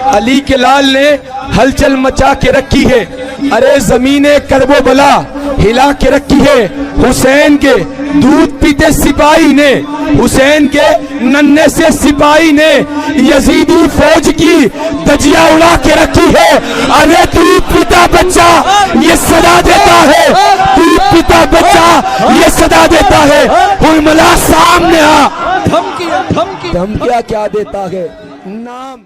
अली के लाल ने हलचल मचा के रखी है। अरे जमीने करबो बला हिला के रखी है। हुसैन के दूध पीते सिपाही ने, हुसैन के नन्हे से सिपाही ने यजीदी फौज की धजिया उड़ा के रखी है। अरे दूध पीता बच्चा ये सदा देता है, दूध पीता बच्चा ये सदा देता है। हुरमला सामने आ, धमकियां क्या देता है नाम।